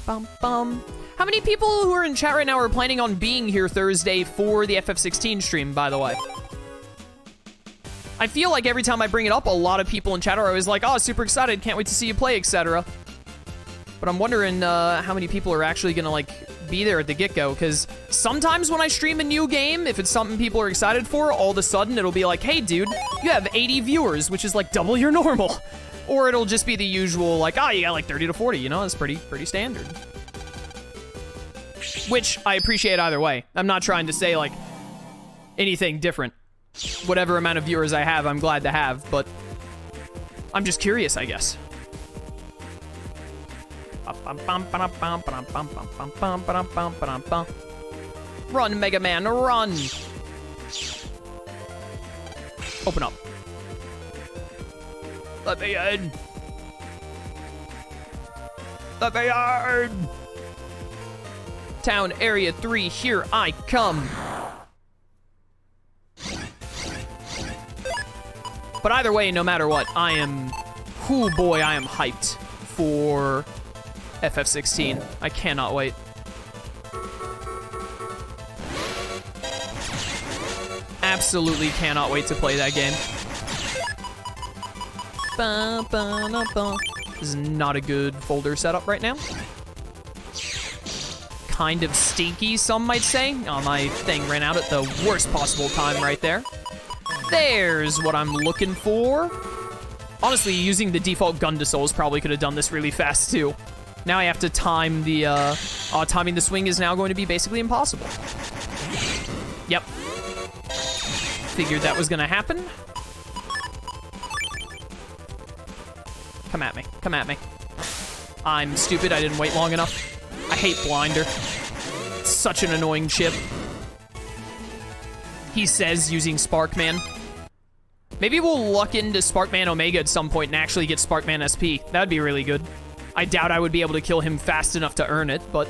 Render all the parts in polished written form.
bum, bum. How many people who are in chat right now are planning on being here Thursday for the FF16 stream, by the way? I feel like every time I bring it up, a lot of people in chat are always like, oh, super excited, can't wait to see you play, etc. But I'm wondering how many people are actually gonna, like, be there at the get-go, because sometimes when I stream a new game, if it's something people are excited for, all of a sudden it'll be like, hey, dude, you have 80 viewers, which is, like, double your normal. Or it'll just be the usual, like, oh, you got, like, 30 to 40, you know? It's pretty standard. Which I appreciate either way. I'm not trying to say, like, anything different. Whatever amount of viewers I have, I'm glad to have, but I'm just curious, I guess. Run, Mega Man, run! Open up. Let me in! Let me in! Town Area 3, here I come! But either way, no matter what, I am... Ooh, boy, I am hyped for FF16. I cannot wait. Absolutely cannot wait to play that game. This is not a good folder setup right now. Kind of stinky, some might say. Oh, my thing ran out at the worst possible time right there. There's what I'm looking for. Honestly, using the default gun to souls probably could have done this really fast too. Now I have to time the, timing the swing is now going to be basically impossible. Yep. Figured that was gonna happen. Come at me, come at me. I'm stupid, I didn't wait long enough. I hate Blinder. It's such an annoying chip. He says using Sparkman. Maybe we'll luck into Sparkman Omega at some point and actually get Sparkman SP. That'd be really good. I doubt I would be able to kill him fast enough to earn it, but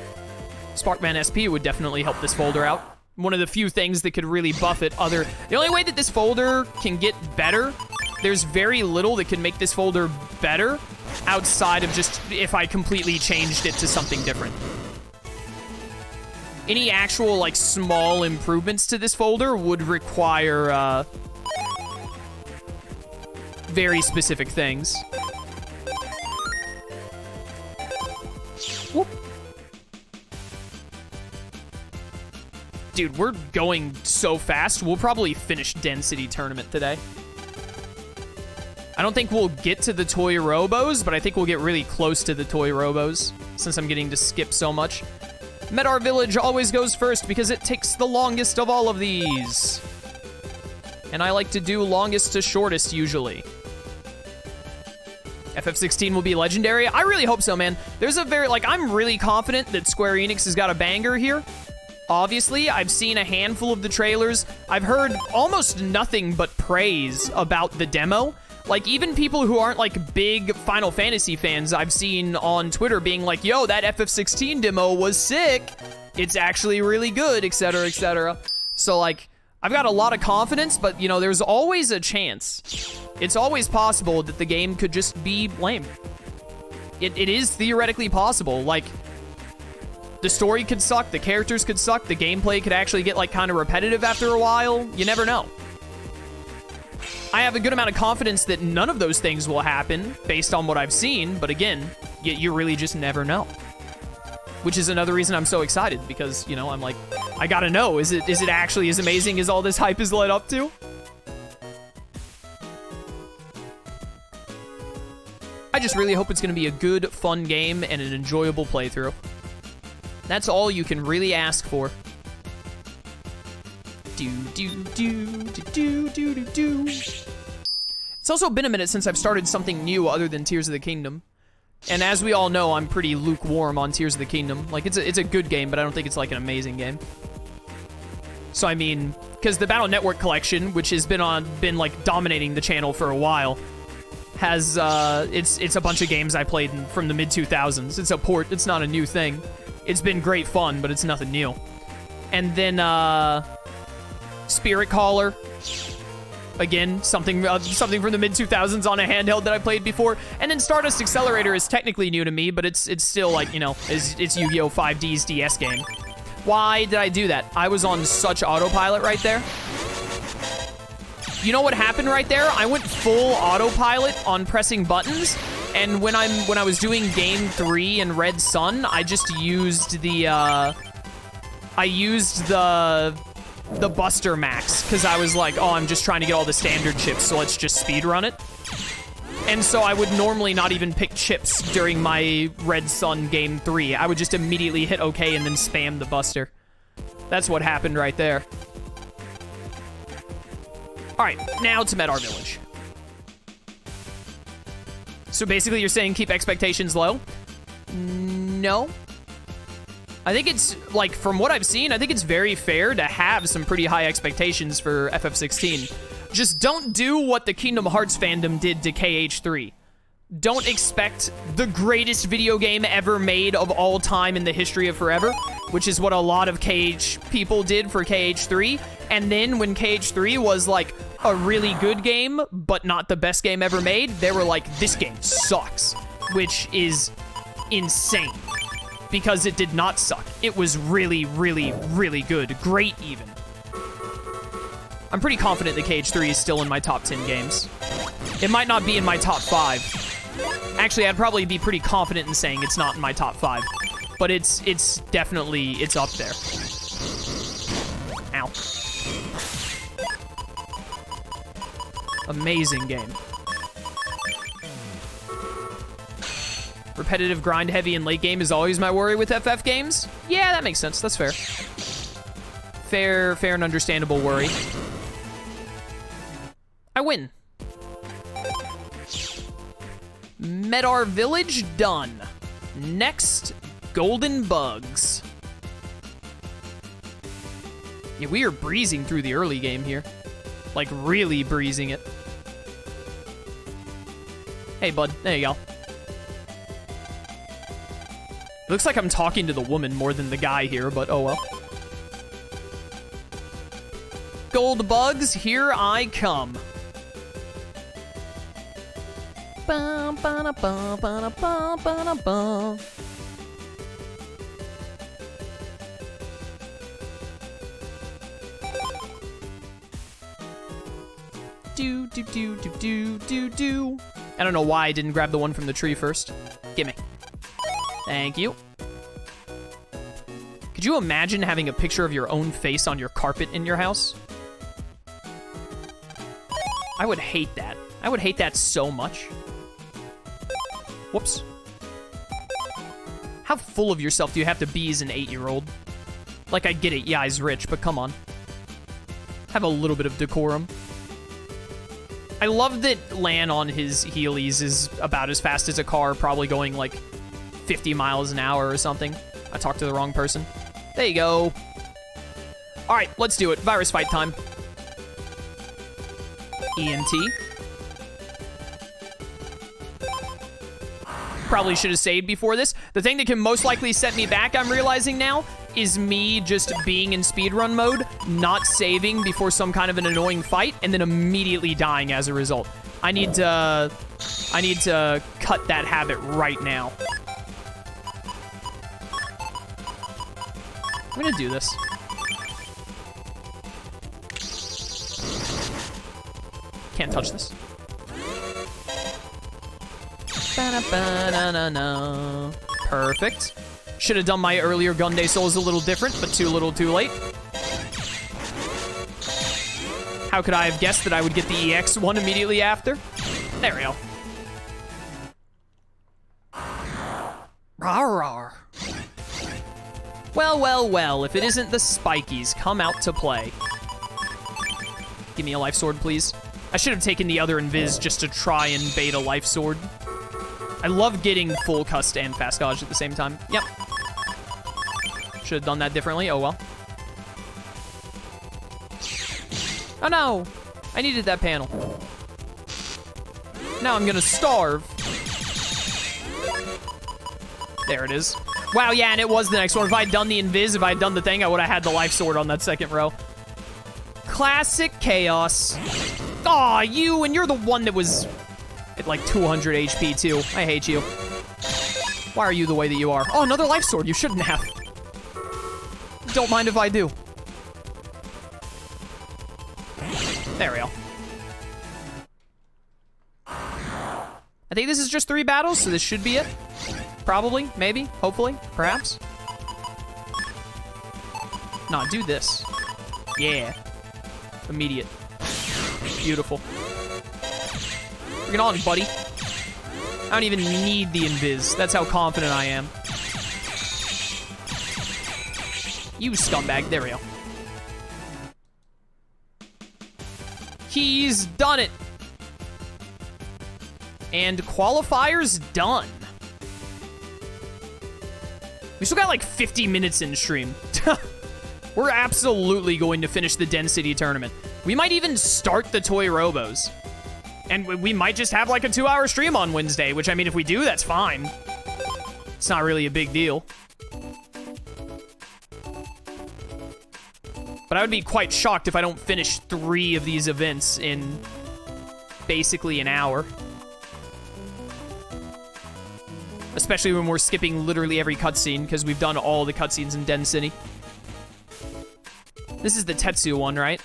Sparkman SP would definitely help this folder out. One of the few things that could really buff it The only way that this folder can get better, there's very little that can make this folder better outside of just if I completely changed it to something different. Any actual, like, small improvements to this folder would require, very specific things. Whoop. Dude, we're going so fast. We'll probably finish Density Tournament today. I don't think we'll get to the Toy Robos, but I think we'll get really close to the Toy Robos, since I'm getting to skip so much. Medar Village always goes first because it takes the longest of all of these. And I like to do longest to shortest, usually. FF16 will be legendary? I really hope so, man. There's a very, like, I'm really confident that Square Enix has got a banger here. Obviously, I've seen a handful of the trailers. I've heard almost nothing but praise about the demo. Like, even people who aren't, like, big Final Fantasy fans, I've seen on Twitter being like, yo, that FF16 demo was sick. It's actually really good, etc., etc. So, like, I've got a lot of confidence, but, you know, there's always a chance. It's always possible that the game could just be lame. It is theoretically possible. Like, the story could suck, the characters could suck, the gameplay could actually get, like, kind of repetitive after a while. You never know. I have a good amount of confidence that none of those things will happen based on what I've seen, but again, you really just never know. Which is another reason I'm so excited, because, you know, I'm like, I gotta know, is it actually as amazing as all this hype is led up to? I just really hope it's gonna be a good, fun game and an enjoyable playthrough. That's all you can really ask for. It's also been a minute since I've started something new other than Tears of the Kingdom. And as we all know, I'm pretty lukewarm on Tears of the Kingdom. Like, it's a good game, but I don't think it's, like, an amazing game. So, I mean, because the Battle Network collection, which has been, like, dominating the channel for a while, has, it's a bunch of games I played from the mid-2000s. It's a port. It's not a new thing. It's been great fun, but it's nothing new. And then, Spirit Caller, Again, something from the mid-2000s on a handheld that I played before. And then Stardust Accelerator is technically new to me, but it's still like, you know, it's Yu-Gi-Oh! 5D's DS game. Why did I do that? I was on such autopilot right there. You know what happened right there? I went full autopilot on pressing buttons, and when I was doing game 3 in Red Sun, I just used the Buster Max, because I was like, oh, I'm just trying to get all the standard chips, so let's just speedrun it. And so I would normally not even pick chips during my Red Sun game 3. I would just immediately hit OK and then spam the Buster. That's what happened right there. All right, now to Medar Village. So basically you're saying keep expectations low? No. I think it's, like, from what I've seen, I think it's very fair to have some pretty high expectations for FF16. Just don't do what the Kingdom Hearts fandom did to KH3. Don't expect the greatest video game ever made of all time in the history of forever, which is what a lot of KH people did for KH3. And then when KH3 was, like, a really good game, but not the best game ever made, they were like, this game sucks, which is insane. Because it did not suck. It was really, really, really good. Great, even. I'm pretty confident that KH3 is still in my top 10 games. It might not be in my top 5. Actually, I'd probably be pretty confident in saying it's not in my top 5. But it's definitely, it's up there. Ow. Amazing game. Repetitive, grind heavy, and late game is always my worry with FF games. Yeah, that makes sense. That's fair. Fair and understandable worry. I win. Medar Village done. Next, Golden Bugs. Yeah, we are breezing through the early game here. Like, really breezing it. Hey, bud. There you go. Looks like I'm talking to the woman more than the guy here, but oh well. Gold Bugs, here I come. Do, do, do, do, do, do, do. I don't know why I didn't grab the one from the tree first. Gimme. Thank you. Could you imagine having a picture of your own face on your carpet in your house? I would hate that. I would hate that so much. Whoops. How full of yourself do you have to be as an 8-year-old? Like, I get it, yeah, he's rich, but come on. Have a little bit of decorum. I love that Lan on his Heelys is about as fast as a car, probably going, like, 50 miles an hour or something. I talked to the wrong person. There you go. All right, let's do it. Virus fight time. ENT. Probably should have saved before this. The thing that can most likely set me back, I'm realizing now, is me just being in speedrun mode, not saving before some kind of an annoying fight, and then immediately dying as a result. I need to cut that habit right now. I'm gonna do this. Can't touch this. Perfect. Should have done my earlier Gunday Souls a little different, but too little too late. How could I have guessed that I would get the EX one immediately after? There we go. Rawr, rawr. Well, well, well, if it isn't the Spikies come out to play. Give me a life sword, please. I should have taken the other Invis just to try and bait a life sword. I love getting full cust and fast dodge at the same time. Yep. Should have done that differently. Oh, well. Oh, no. I needed that panel. Now I'm gonna starve. There it is. Wow, yeah, and it was the next one. If I had done the Invis, if I had done the thing, I would have had the life sword on that second row. Classic chaos. Aw, you, and you're the one that was at like 200 HP too. I hate you. Why are you the way that you are? Oh, another life sword. You shouldn't have. Don't mind if I do. There we go. I think this is just 3 battles, so this should be it. Probably, maybe, hopefully, perhaps. Nah, do this. Yeah. Immediate. Beautiful. Bring it on, buddy. I don't even need the invis. That's how confident I am. You scumbag. There we go. He's done it. And qualifier's done. We still got like 50 minutes in stream. We're absolutely going to finish the Density tournament. We might even start the Toy Robos. And we might just have like a 2-hour stream on Wednesday, which, I mean, if we do, that's fine. It's not really a big deal. But I would be quite shocked if I don't finish 3 of these events in basically an hour. Especially when we're skipping literally every cutscene, because we've done all the cutscenes in Den City. This is the Tetsu one, right?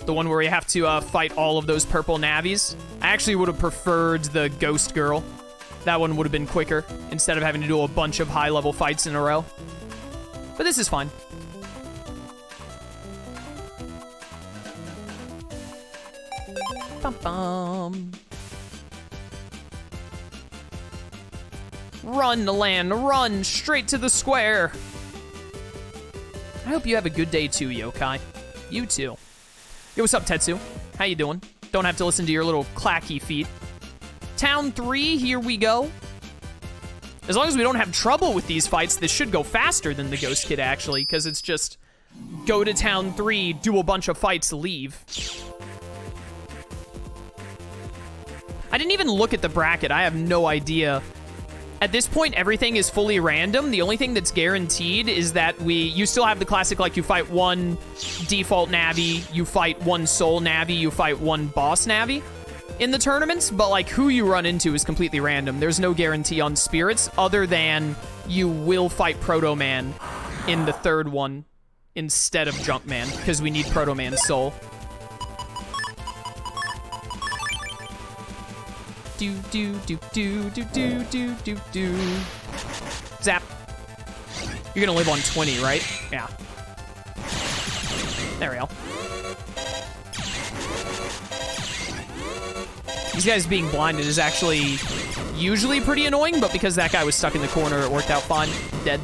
The one where you have to fight all of those purple navies. I actually would have preferred the Ghost Girl. That one would have been quicker, instead of having to do a bunch of high-level fights in a row. But this is fine. Bum-bum. Run, land, run straight to the square. I hope you have a good day too, Yokai. You too. Yo, what's up, Tetsu? How you doing? Don't have to listen to your little clacky feet. Town 3, here we go. As long as we don't have trouble with these fights, this should go faster than the Ghost Kid, actually, because it's just go to Town 3, do a bunch of fights, leave. I didn't even look at the bracket. I have no idea. At this point, everything is fully random. The only thing that's guaranteed is that you still have the classic, like, you fight 1 default Navi, you fight 1 Soul Navi, you fight 1 Boss Navi in the tournaments, but, like, who you run into is completely random. There's no guarantee on spirits, other than you will fight Proto Man in the 3rd one instead of Junkman, because we need Proto Man's soul. Do do do do do do do do do. Zap. You're gonna live on 20, right? Yeah. There we go. These guys being blinded is actually usually pretty annoying, but because that guy was stuck in the corner, it worked out fine. Dead.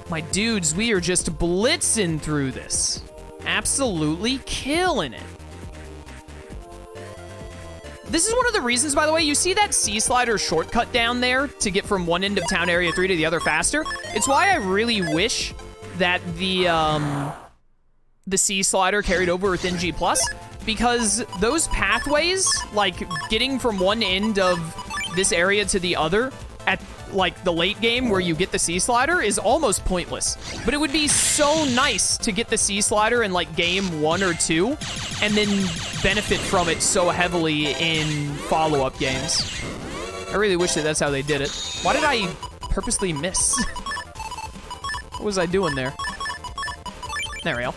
My dudes, we are just blitzing through this. Absolutely killing it. This is one of the reasons, by the way, you see that C-Slider shortcut down there to get from one end of Town Area 3 to the other faster? It's why I really wish that the C-Slider carried over within G+, because those pathways, like, getting from one end of this area to the other at, like, the late game where you get the C-Slider is almost pointless. But it would be so nice to get the C-Slider in, like, game 1 or 2, and then benefit from it so heavily in follow-up games. I really wish that that's how they did it. Why did I purposely miss? What was I doing there? There we go.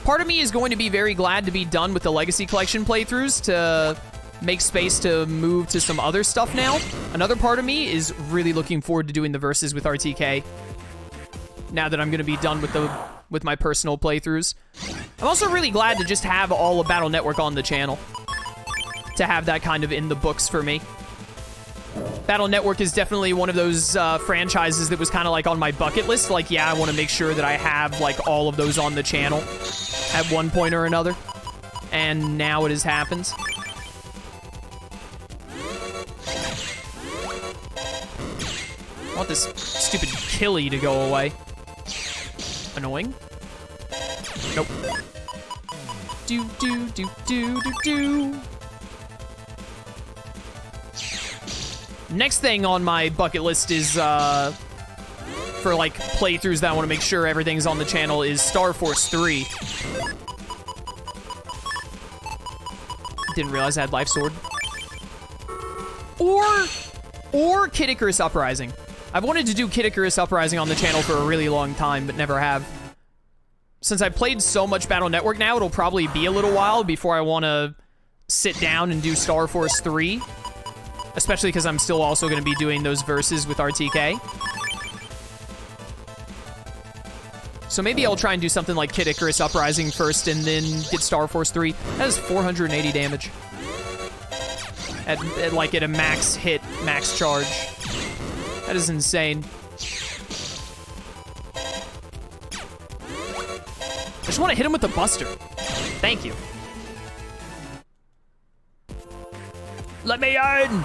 Part of me is going to be very glad to be done with the Legacy Collection playthroughs to make space to move to some other stuff now. Another part of me is really looking forward to doing the verses with RTK. Now that I'm going to be done with my personal playthroughs. I'm also really glad to just have all of Battle Network on the channel. To have that kind of in the books for me. Battle Network is definitely one of those franchises that was kind of like on my bucket list. Like, yeah, I want to make sure that I have like all of those on the channel at one point or another. And now it has happened. I want this stupid killie to go away. Annoying. Nope. Do, do, do, do, do, do. Next thing on my bucket list is for, like, playthroughs that I want to make sure everything's on the channel is Star Force 3. Didn't realize I had Life Sword. Or Kid Icarus Uprising. I've wanted to do Kid Icarus Uprising on the channel for a really long time, but never have. Since I played so much Battle Network now, it'll probably be a little while before I want to sit down and do Star Force 3. Especially because I'm still also going to be doing those verses with RTK. So maybe I'll try and do something like Kid Icarus Uprising first and then get Star Force 3. That is 480 damage. At a max hit, max charge. That is insane. I just want to hit him with the Buster. Thank you. Let me in!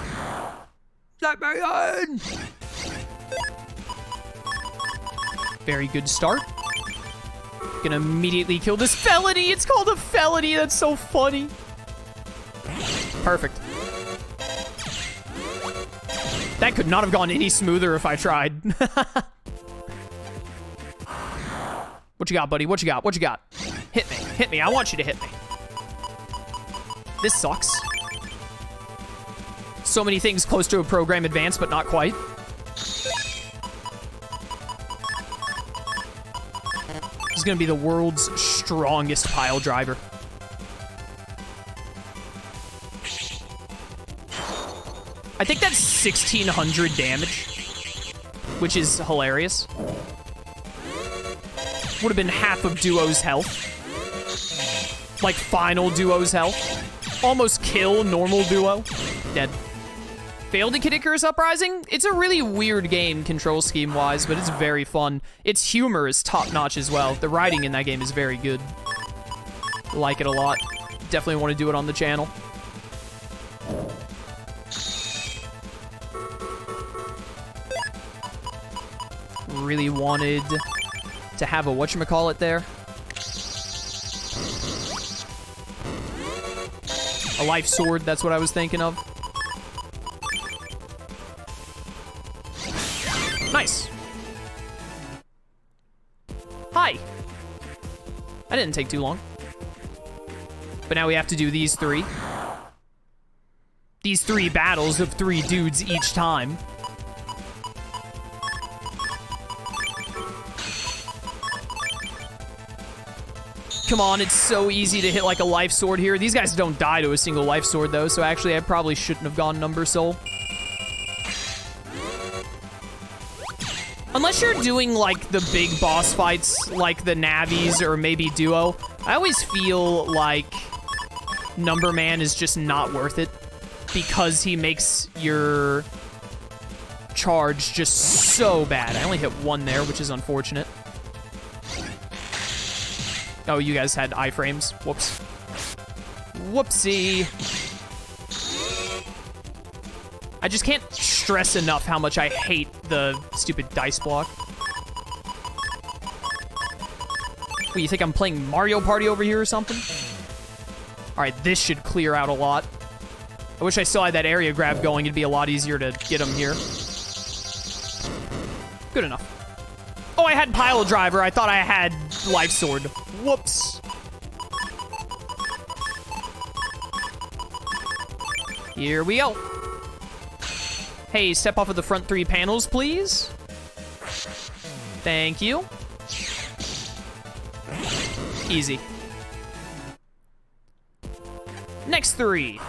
Let me in! Very good start. Gonna immediately kill this felony. It's called a felony. That's so funny. Perfect. That could not have gone any smoother if I tried. What you got, buddy? What you got? What you got? Hit me. Hit me. I want you to hit me. This sucks. So many things close to a program advance, but not quite. He's gonna be the world's strongest pile driver. I think that's 1,600 damage, which is hilarious. Would have been half of Duo's health. Like, final Duo's health. Almost kill normal Duo. Dead. Failed to Kid Icarus Uprising? It's a really weird game, control scheme-wise, but it's very fun. Its humor is top-notch as well. The writing in that game is very good. Like it a lot. Definitely want to do it on the channel. Really wanted to have a whatchamacallit there. A life sword, that's what I was thinking of. Nice. Hi. That didn't take too long. But now we have to do these three. These 3 battles of 3 dudes each time. Come on, it's so easy to hit like a life sword here. These guys don't die to a single life sword though, so actually I probably shouldn't have gone Number Soul. Unless you're doing, like, the big boss fights, like the Navis or maybe Duo, I always feel like Number Man is just not worth it because he makes your charge just so bad. I only hit 1 there, which is unfortunate. Oh, you guys had iframes. Whoops. Whoopsie. I just can't stress enough how much I hate the stupid dice block. What, you think I'm playing Mario Party over here or something? Alright, this should clear out a lot. I wish I still had that area grab going. It'd be a lot easier to get him here. Good enough. Oh, I had Pile Driver. I thought I had Life Sword. Whoops. Here we go. Hey, step off of the front 3 panels, please. Thank you. Easy. Next 3.